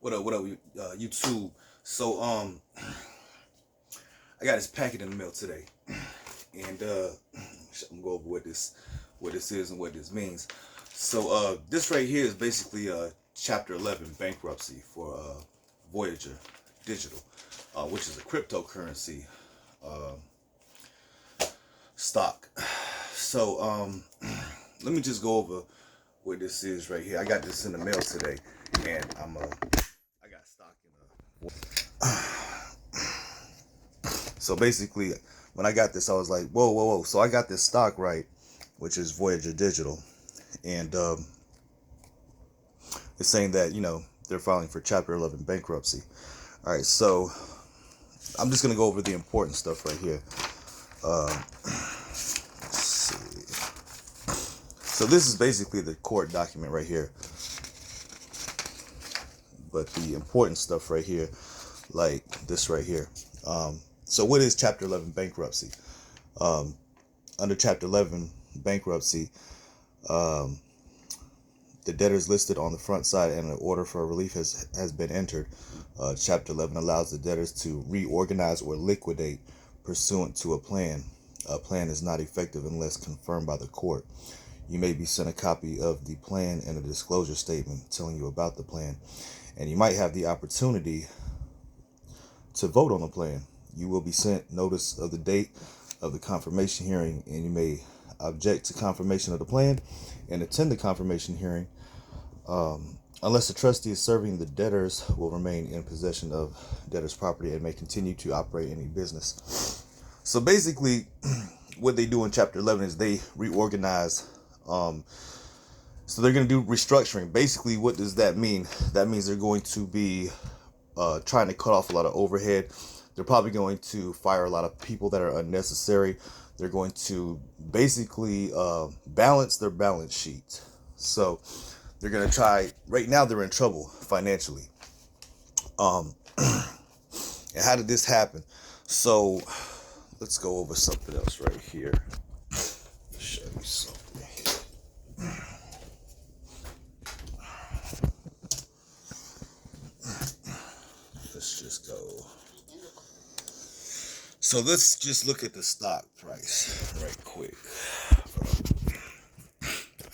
What up, YouTube? So, I got this packet in the mail today, and I'm gonna go over what this is and what this means. So, this right here is basically Chapter 11 bankruptcy for Voyager Digital, which is a cryptocurrency stock. So, let me just go over what this is right here. I got this in the mail today, and I got stock in So basically, when I got this, I was like, whoa. So I got this stock right, which is Voyager Digital, and it's saying that, they're filing for Chapter 11 bankruptcy. All right, so I'm just gonna go over the important stuff right here. Let's see. So this is basically the court document right here, but the important stuff right here, like this right here. So what is Chapter 11 bankruptcy? Under Chapter 11 bankruptcy, the debtors listed on the front side and an order for relief has been entered. Chapter 11 allows the debtors to reorganize or liquidate pursuant to a plan. A plan is not effective unless confirmed by the court. You may be sent a copy of the plan and a disclosure statement telling you about the plan, and you might have the opportunity to vote on the plan. You will be sent notice of the date of the confirmation hearing, and you may object to confirmation of the plan and attend the confirmation hearing. Unless the trustee is serving, the debtors will remain in possession of debtors' property and may continue to operate any business. So basically, what they do in Chapter 11 is they reorganize. So they're going to do restructuring. Basically, what does that mean? That means they're going to be trying to cut off a lot of overhead. They're probably going to fire a lot of people that are unnecessary. They're going to basically balance their balance sheet. So they're going to try. Right now, they're in trouble financially. And how did this happen? So let's go over something else right here. Show you something here. Let's just go. So let's just look at the stock price right quick.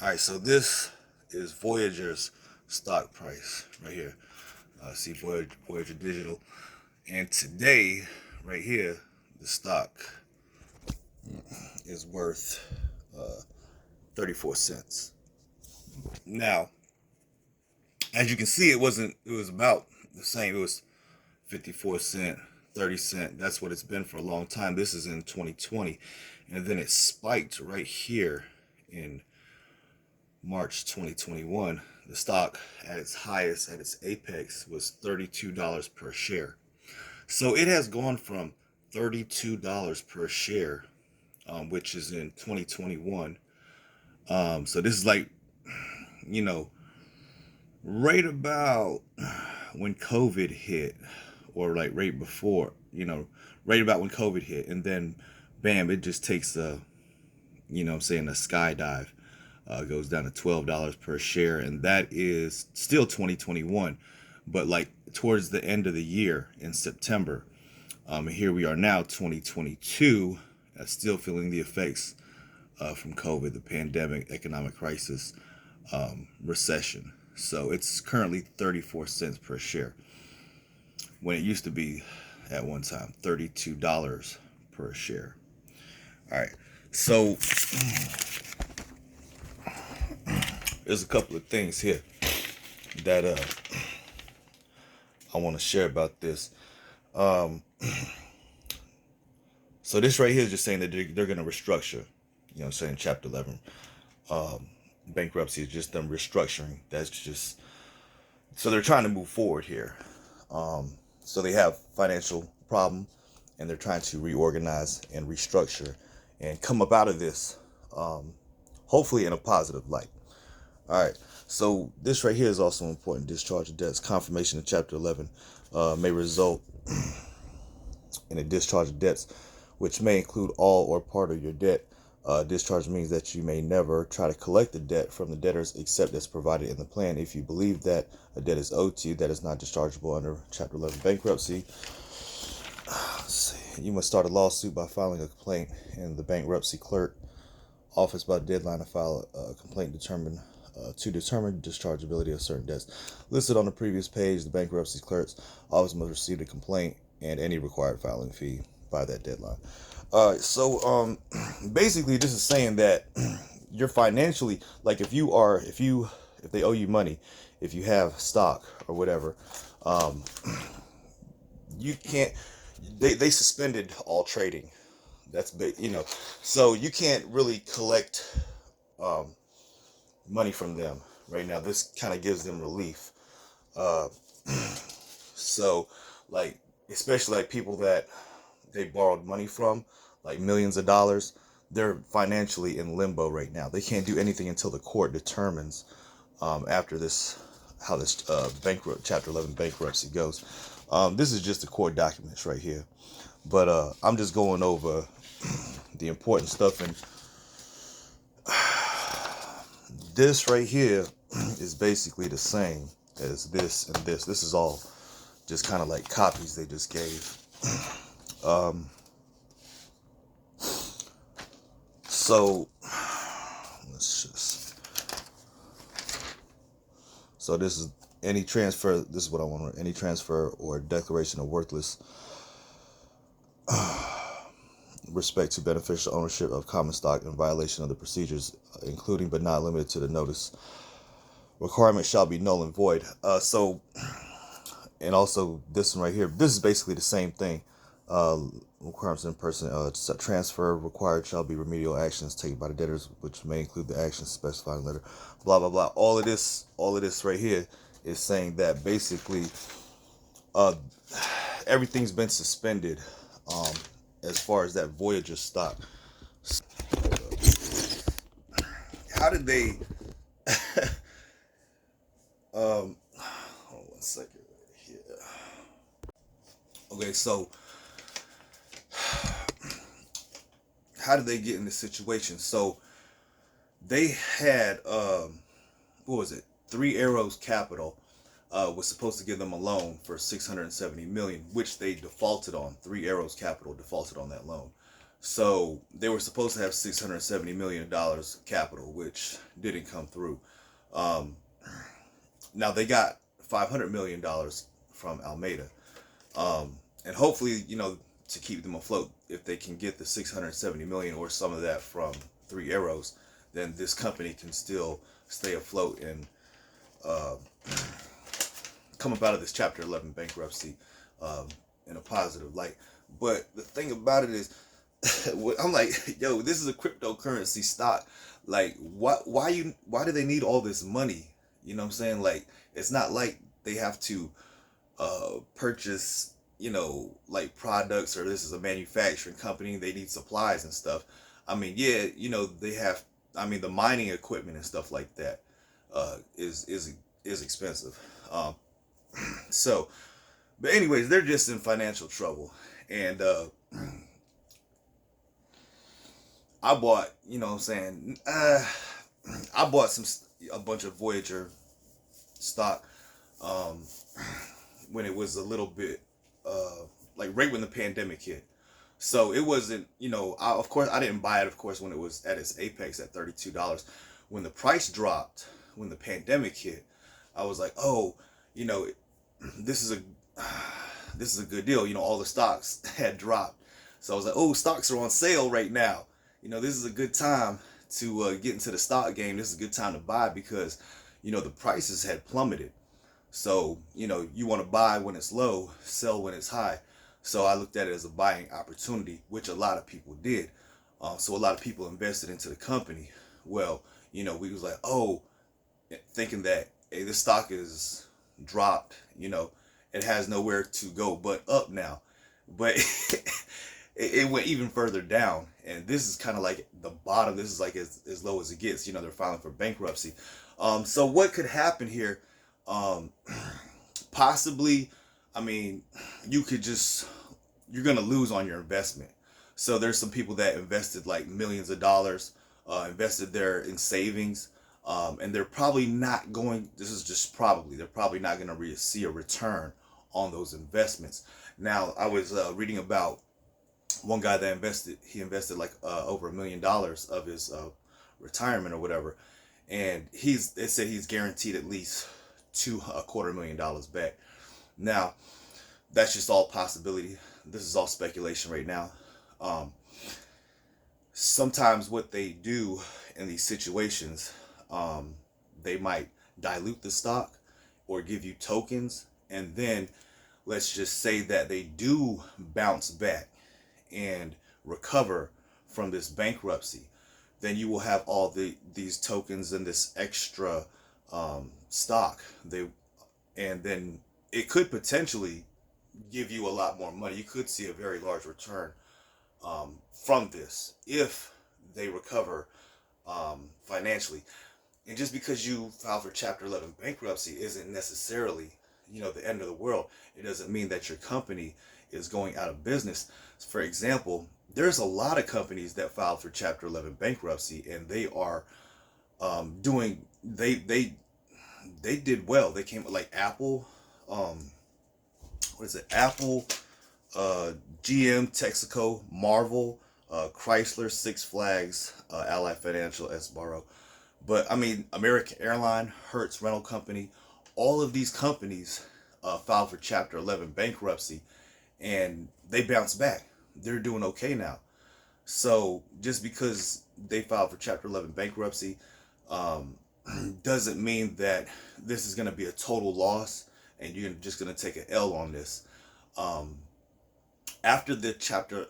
All right, so this is Voyager's stock price right here. See Voyager Digital. And today, right here, the stock is worth 34 cents. Now, as you can see, it was about the same. It was 54 cents. 30 cents. That's what it's been for a long time. This is in 2020, and then it spiked right here in March 2021. The stock at its highest, at its apex, was $32 per share. So it has gone from $32 per share, which is in 2021. So this is like, right about when COVID hit, or like right before, right about when COVID hit, and then bam, it just takes a skydive, goes down to $12 per share, and that is still 2021, but like towards the end of the year in September, here we are now, 2022, still feeling the effects from COVID, the pandemic, economic crisis, recession. So it's currently 34 cents per share, when it used to be at one time $32 per share. All right, so there's a couple of things here that I want to share about this. So this right here is just saying that they're going to restructure. Saying Chapter 11 bankruptcy is just them restructuring. That's just, so they're trying to move forward here. So they have financial problem, and they're trying to reorganize and restructure and come up out of this, hopefully in a positive light. All right, so this right here is also important. Discharge of debts. Confirmation of Chapter 11 may result in a discharge of debts, which may include all or part of your debt Discharge means that you may never try to collect the debt from the debtors except as provided in the plan. If you believe that a debt is owed to you that is not dischargeable under Chapter 11 bankruptcy, you must start a lawsuit by filing a complaint in the bankruptcy clerk office by deadline to file a complaint to determine dischargeability of certain debts. Listed on the previous page, the bankruptcy clerk's office must receive the complaint and any required filing fee by that deadline. So basically this is saying that you're financially, like if they owe you money, if you have stock or whatever, you can't, they suspended all trading. That's big, so you can't really collect money from them right now. This kind of gives them relief. Uh, so like, especially like people that they borrowed money from, like millions of dollars, they're financially in limbo right now. They can't do anything until the court determines after this how this Chapter 11 bankruptcy goes. This is just the court documents right here, but I'm just going over the important stuff, and this right here is basically the same as this and this. This is all just kind of like copies they just gave. So this is any transfer. This is what I want. Any transfer or declaration of worthless respect to beneficial ownership of common stock in violation of the procedures, including but not limited to the notice requirement, shall be null and void. And also this one right here. This is basically the same thing. Requirements in person. Transfer required shall be remedial actions taken by the debtors, which may include the actions specified in the letter. Blah blah blah. All of this right here is saying that basically, everything's been suspended, as far as that Voyager stock. How did they? Hold on 1 second right here. Okay, so how did they get in this situation? So they had what was it? Three Arrows Capital was supposed to give them a loan for $670 million, which they defaulted on. Three Arrows Capital defaulted on that loan. So they were supposed to have $670 million capital, which didn't come through. Now they got $500 million from Alameda. And hopefully, to keep them afloat, if they can get the $670 million or some of that from Three Arrows, then this company can still stay afloat and come up out of this Chapter 11 bankruptcy in a positive light. But the thing about it is, I'm like, yo, this is a cryptocurrency stock. Like, why do they need all this money? You know what I'm saying? Like, it's not like they have to purchase, like products, or this is a manufacturing company. They need supplies and stuff. I mean, yeah, they have, the mining equipment and stuff like that is expensive. So, but anyways, they're just in financial trouble. And I bought, I bought a bunch of Voyager stock when it was a little bit like right when the pandemic hit. So it wasn't, of course I didn't buy it, of course, when it was at its apex at $32. When the price dropped, when the pandemic hit, I was like, oh, this is a good deal. All the stocks had dropped. So I was like, oh, stocks are on sale right now. This is a good time to get into the stock game. This is a good time to buy because, the prices had plummeted. So, you want to buy when it's low, sell when it's high. So I looked at it as a buying opportunity, which a lot of people did. So a lot of people invested into the company. Well, we was like, oh, thinking that, hey, this stock is dropped, it has nowhere to go but up now. But it went even further down. And this is kind of like the bottom. This is like as low as it gets. They're filing for bankruptcy. So what could happen here? Possibly, you're going to lose on your investment. So there's some people that invested like millions of dollars, invested there in savings, and they're probably not going. This is just probably they're probably not going to see a return on those investments. Now, I was reading about one guy that invested. He invested like over $1 million of his retirement or whatever, and they said he's guaranteed at least $250,000 back. Now, that's just all possibility. This is all speculation right now. Um, Sometimes what they do in these situations, they might dilute the stock or give you tokens, and then let's just say that they do bounce back and recover from this bankruptcy. Then you will have all these tokens and this extra stock. And then it could potentially give you a lot more money. You could see a very large return from this if they recover financially. And just because you file for Chapter 11 bankruptcy isn't necessarily, the end of the world. It doesn't mean that your company is going out of business. For example, there's a lot of companies that filed for Chapter 11 bankruptcy, and they are doing they did well. They came like Apple, what is it? Apple, GM, Texaco, Marvel, Chrysler, Six Flags, Ally Financial, Sbarro. But I mean, American Airline, Hertz Rental Company, all of these companies filed for Chapter 11 bankruptcy, and they bounced back. They're doing okay now. So just because they filed for Chapter 11 bankruptcy doesn't mean that this is going to be a total loss and you're just going to take an L on this. After the Chapter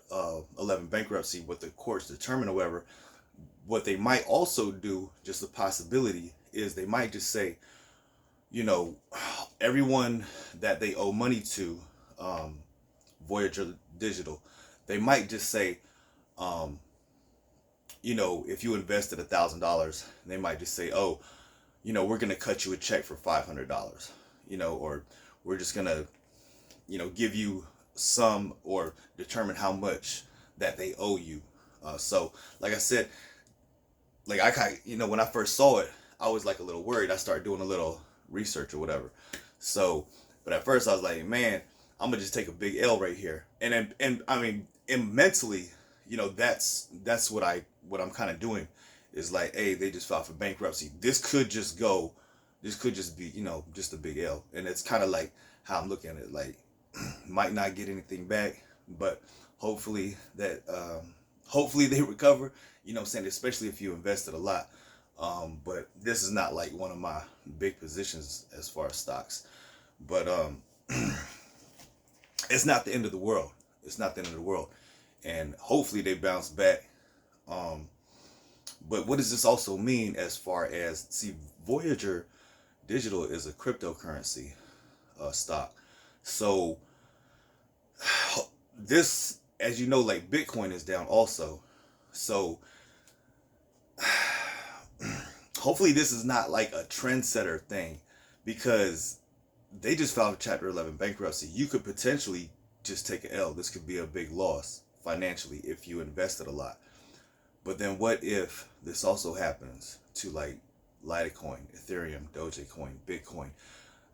11 bankruptcy, what the courts determine, however, what they might also do, just a possibility, is they might just say, everyone that they owe money to, Voyager Digital, they might just say, if you invested $1,000, they might just say, oh, we're going to cut you a check for $500, or we're just going to, give you some or determine how much that they owe you. So like I said, like when I first saw it, I was like a little worried. I started doing a little research or whatever. So, but at first I was like, man, I'm gonna just take a big L right here. And I mean, and mentally, that's what I'm kind of doing is like, hey, they just filed for bankruptcy. This could just be, just a big L. And it's kind of like how I'm looking at it, like, might not get anything back, but hopefully they recover, what I'm saying, especially if you invested a lot. But this is not like one of my big positions as far as stocks. But it's not the end of the world. It's not the end of the world. And hopefully they bounce back. But what does this also mean as far as, see, Voyager Digital is a cryptocurrency stock. So this, as you know, like Bitcoin is down also. So hopefully this is not like a trendsetter thing, because they just filed for Chapter 11 bankruptcy. You could potentially just take an L. This could be a big loss financially if you invested a lot. But then what if this also happens to like Litecoin, Ethereum, Dogecoin, Bitcoin?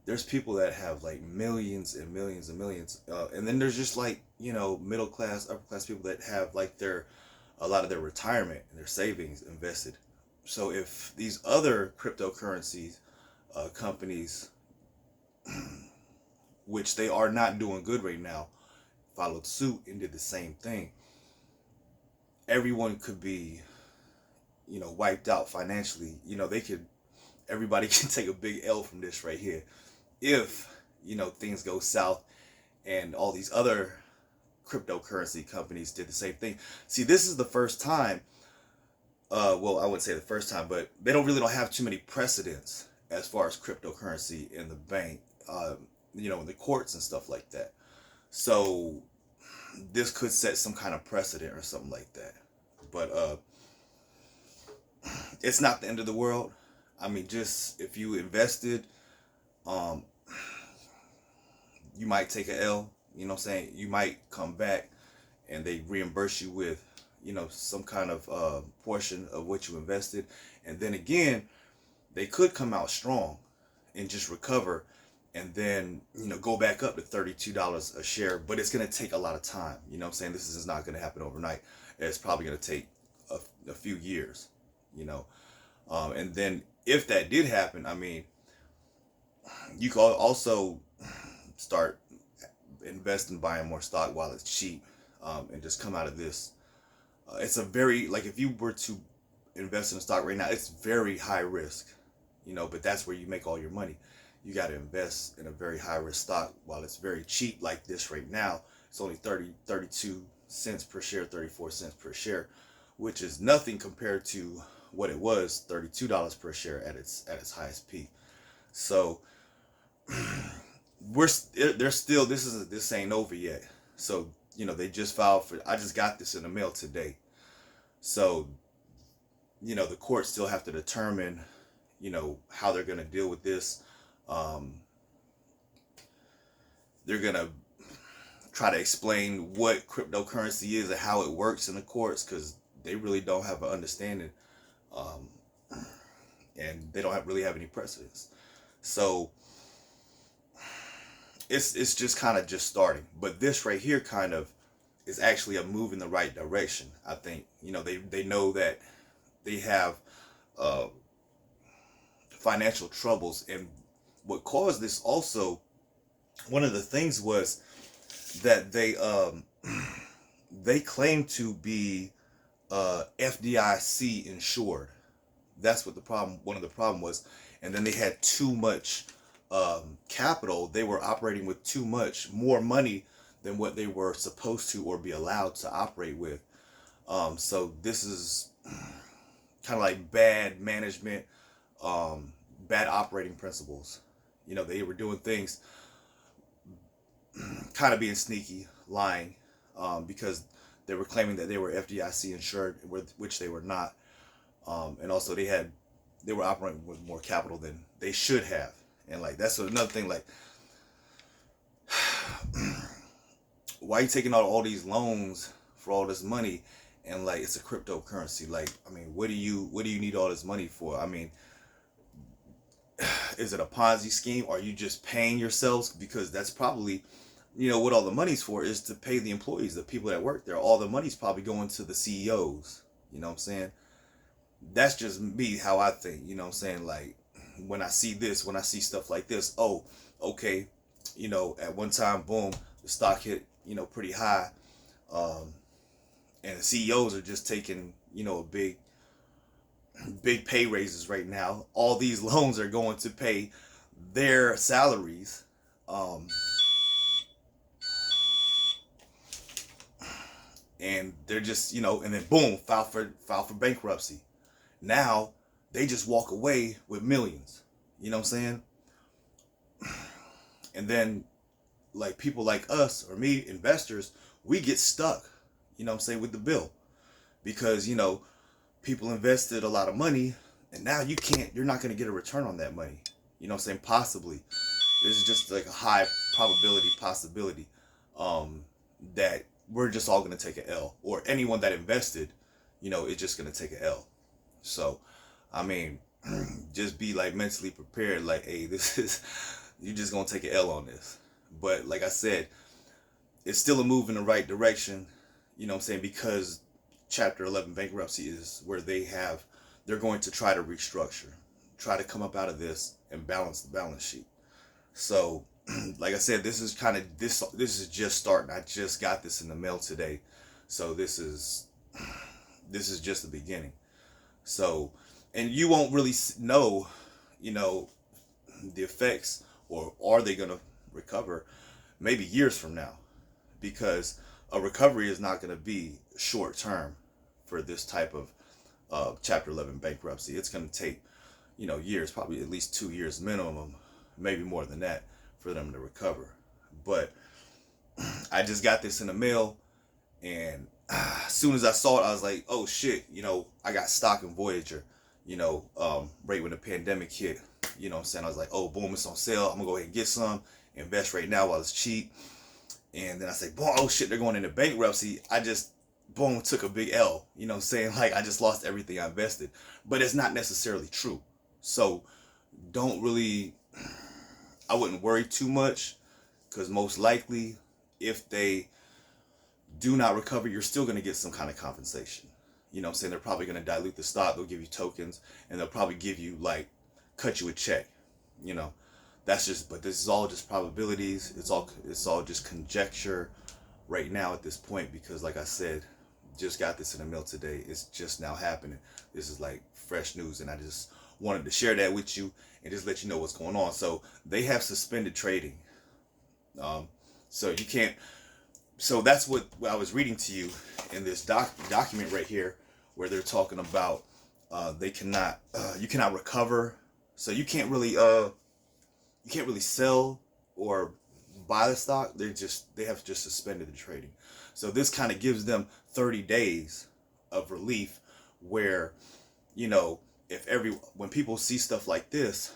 There's people that have like millions and millions and millions. And then there's just like, middle class, upper class people that have like a lot of their retirement and their savings invested. So if these other cryptocurrencies companies, which they are not doing good right now, followed suit and did the same thing, everyone could be, wiped out financially. Everybody can take a big L from this right here if, things go south and all these other cryptocurrency companies did the same thing. See, this is the first time, well, I wouldn't say the first time, but they don't have too many precedents as far as cryptocurrency in the bank, in the courts and stuff like that. So this could set some kind of precedent or something like that. But it's not the end of the world. I mean, just if you invested, you might take an L, you know what I'm saying? You might come back and they reimburse you with, some kind of portion of what you invested. And then again, they could come out strong and just recover, and then, go back up to $32 a share. But it's going to take a lot of time. I'm saying? This is not going to happen overnight. It's probably going to take a few years, and then if that did happen, I mean, you could also start investing, buying more stock while it's cheap, and just come out of this. It's a very, like, if you were to invest in a stock right now, it's very high risk, but that's where you make all your money. You got to invest in a very high risk stock while it's very cheap like this right now. It's only 32 cents per share, 34 cents per share, which is nothing compared to what it was, $32 per share at its highest peak. So there's still, this ain't over yet. So, they just filed for, I just got this in the mail today. So, the courts still have to determine, how they're going to deal with this. They're going to try to explain what cryptocurrency is and how it works in the courts, because they really don't have an understanding, and they don't really have any precedence. So it's just kind of just starting. But this right here kind of is actually a move in the right direction. I think, they know that they have financial troubles, and what caused this also, one of the things was that they claim to be FDIC insured. That's what one of the problem was. And then they had too much capital. They were operating with too much more money than what they were supposed to or be allowed to operate with. So this is kind of like bad management, bad operating principles. They were doing things, kind of being sneaky, lying, because they were claiming that they were FDIC insured, which they were not. And also they were operating with more capital than they should have. And like, that's another thing, like, why are you taking out all these loans for all this money? And like, it's a cryptocurrency. Like, I mean, what do you need all this money for? I mean, is it a Ponzi scheme? Are you just paying yourselves? Because that's probably, what all the money's for is to pay the employees, the people that work there. All the money's probably going to the CEOs. You know what I'm saying? That's just me, how I think. You know what I'm saying? Like, when I see stuff like this, oh, okay, at one time, boom, the stock hit, pretty high. And the CEOs are just taking, a big pay raises right now. All these loans are going to pay their salaries. And they're just, and then boom, file for bankruptcy. Now they just walk away with millions. You know what I'm saying? And then, like, people like us or me, investors, we get stuck, with the bill, because, people invested a lot of money, and now you're not going to get a return on that money. You know what I'm saying? Possibly. This is just like a high possibility, that we're just all going to take an L, or anyone that invested, is just going to take an L. So, I mean, just be like mentally prepared, like, hey, you're just going to take an L on this. But like I said, it's still a move in the right direction, because Chapter 11 bankruptcy is where they're going to try to restructure, try to come up out of this and balance the balance sheet. So, like I said, this is just starting. I just got this in the mail today. So this is just the beginning. So, and you won't really know, the effects, or are they going to recover maybe years from now, because a recovery is not going to be short term for this type of Chapter 11 bankruptcy. It's going to take, years, probably at least 2 years minimum, maybe more than that, for them to recover. But I just got this in the mail, and as soon as I saw it, I was like, oh shit, I got stock in Voyager, right when the pandemic hit. You know what I'm saying? I was like, oh, boom, it's on sale. I'm gonna go ahead and get some, invest right now while it's cheap. and then I say, boom, oh shit, they're going into bankruptcy. I just, boom, took a big L. You know what I'm saying? Like, I just lost everything I invested. But it's not necessarily true. So don't really, I wouldn't worry too much, because most likely, if they do not recover, you're still going to get some kind of compensation. You know what I'm saying? They're probably going to dilute the stock. They'll give you tokens, and they'll probably give you, like, cut you a check. You know, that's just, but this is all just probabilities. It's all just conjecture right now at this point, because like I said, just got this in the mail today. It's just now happening. This is like fresh news, and I just wanted to share that with you and just let you know what's going on. So they have suspended trading. So you can't. So that's what I was reading to you in this document right here, where they're talking about they cannot, you cannot recover. So you can't really sell or buy the stock. They have just suspended the trading. So this kind of gives them 30 days of relief, where, you know, when people see stuff like this,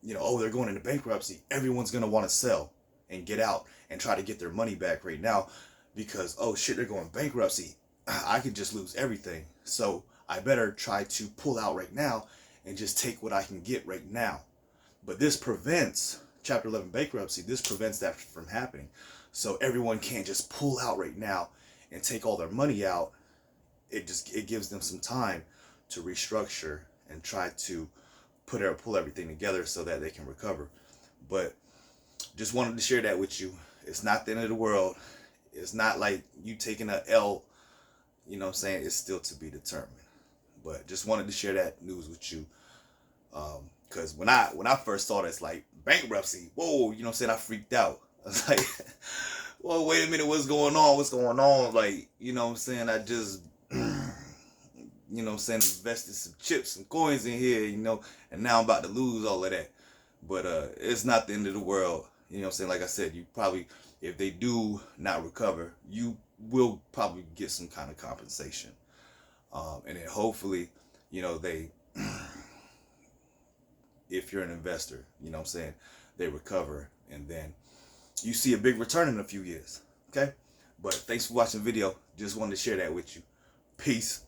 you know, oh, they're going into bankruptcy, everyone's going to want to sell and get out and try to get their money back right now, because, oh shit, they're going bankruptcy. I could just lose everything. So I better try to pull out right now and just take what I can get right now. But this prevents Chapter 11 bankruptcy. This prevents that from happening. So everyone can't just pull out right now and take all their money out. It gives them some time to restructure and try to pull everything together so that they can recover. But just wanted to share that with you. It's not the end of the world. It's not like you taking a L. You know what I'm saying? It's still to be determined. But just wanted to share that news with you. Because when I first saw this, like, bankruptcy, whoa, you know what I'm saying, I freaked out. I was like, whoa, wait a minute, what's going on? Like, you know what I'm saying, I just, you know what I'm saying, invested some chips and coins in here, you know, and now I'm about to lose all of that. But it's not the end of the world. You know what I'm saying? Like I said, you probably, if they do not recover, you will probably get some kind of compensation. And then hopefully, you know, if you're an investor, you know what I'm saying, they recover, and then you see a big return in a few years. Okay? But thanks for watching the video. Just wanted to share that with you. Peace.